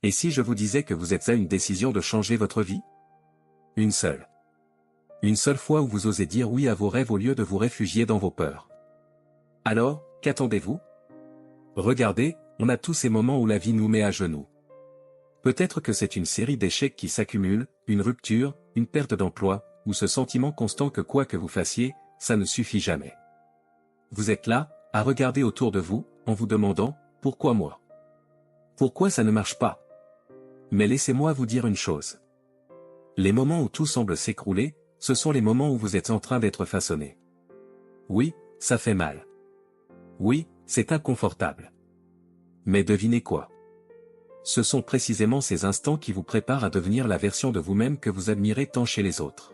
Et si je vous disais que vous êtes à une décision de changer votre vie? Une seule. Une seule fois où vous osez dire oui à vos rêves au lieu de vous réfugier dans vos peurs. Alors, qu'attendez-vous? Regardez, on a tous ces moments où la vie nous met à genoux. Peut-être que c'est une série d'échecs qui s'accumulent, une rupture, une perte d'emploi, ou ce sentiment constant que quoi que vous fassiez, ça ne suffit jamais. Vous êtes là, à regarder autour de vous, en vous demandant, pourquoi moi? Pourquoi ça ne marche pas? Mais laissez-moi vous dire une chose. Les moments où tout semble s'écrouler, ce sont les moments où vous êtes en train d'être façonné. Oui, ça fait mal. Oui, c'est inconfortable. Mais devinez quoi? Ce sont précisément ces instants qui vous préparent à devenir la version de vous-même que vous admirez tant chez les autres.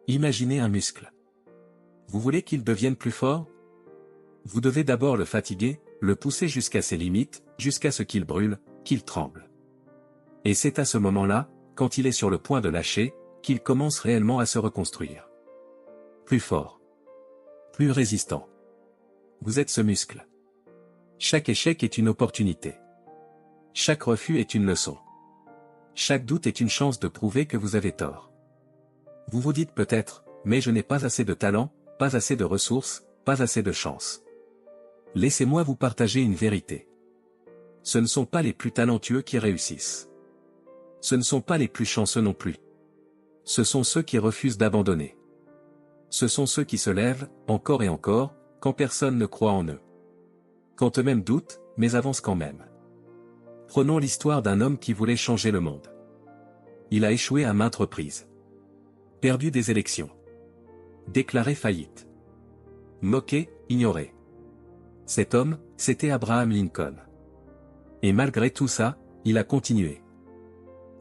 Imaginez un muscle. Vous voulez qu'il devienne plus fort? Vous devez d'abord le fatiguer, le pousser jusqu'à ses limites, jusqu'à ce qu'il brûle, qu'il tremble. Et c'est à ce moment-là, quand il est sur le point de lâcher, qu'il commence réellement à se reconstruire. Plus fort. Plus résistant. Vous êtes ce muscle. Chaque échec est une opportunité. Chaque refus est une leçon. Chaque doute est une chance de prouver que vous avez tort. Vous vous dites peut-être, mais je n'ai pas assez de talent, pas assez de ressources, pas assez de chance. Laissez-moi vous partager une vérité. Ce ne sont pas les plus talentueux qui réussissent. Ce ne sont pas les plus chanceux non plus. Ce sont ceux qui refusent d'abandonner. Ce sont ceux qui se lèvent, encore et encore, quand personne ne croit en eux. Quand eux-mêmes doutent, mais avancent quand même. Prenons l'histoire d'un homme qui voulait changer le monde. Il a échoué à maintes reprises. Perdu des élections. Déclaré faillite. Moqué, ignoré. Cet homme, c'était Abraham Lincoln. Et malgré tout ça, il a continué.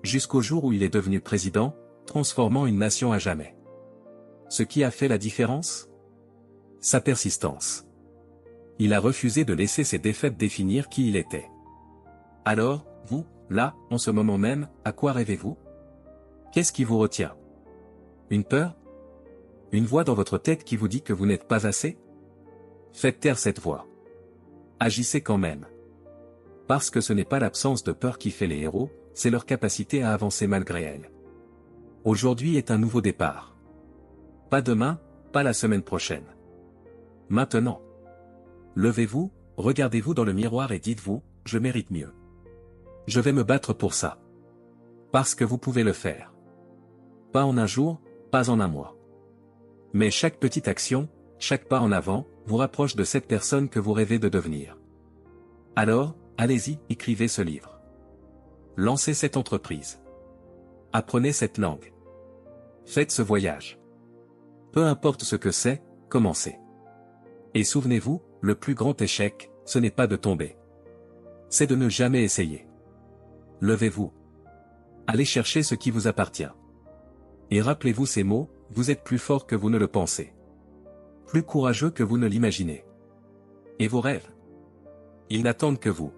Jusqu'au jour où il est devenu président, transformant une nation à jamais. Ce qui a fait la différence? Sa persistance. Il a refusé de laisser ses défaites définir qui il était. Alors, vous, là, en ce moment même, à quoi rêvez-vous? Qu'est-ce qui vous retient? Une peur? Une voix dans votre tête qui vous dit que vous n'êtes pas assez? Faites taire cette voix. Agissez quand même. Parce que ce n'est pas l'absence de peur qui fait les héros, c'est leur capacité à avancer malgré elle. Aujourd'hui est un nouveau départ. Pas demain, pas la semaine prochaine. Maintenant. Levez-vous, regardez-vous dans le miroir et dites-vous, je mérite mieux. Je vais me battre pour ça. Parce que vous pouvez le faire. Pas en un jour, pas en un mois. Mais chaque petite action, chaque pas en avant, vous rapproche de cette personne que vous rêvez de devenir. Alors, allez-y, écrivez ce livre. Lancez cette entreprise. Apprenez cette langue. Faites ce voyage. Peu importe ce que c'est, commencez. Et souvenez-vous, le plus grand échec, ce n'est pas de tomber. C'est de ne jamais essayer. Levez-vous. Allez chercher ce qui vous appartient. Et rappelez-vous ces mots, vous êtes plus fort que vous ne le pensez. Plus courageux que vous ne l'imaginez. Et vos rêves? Ils n'attendent que vous.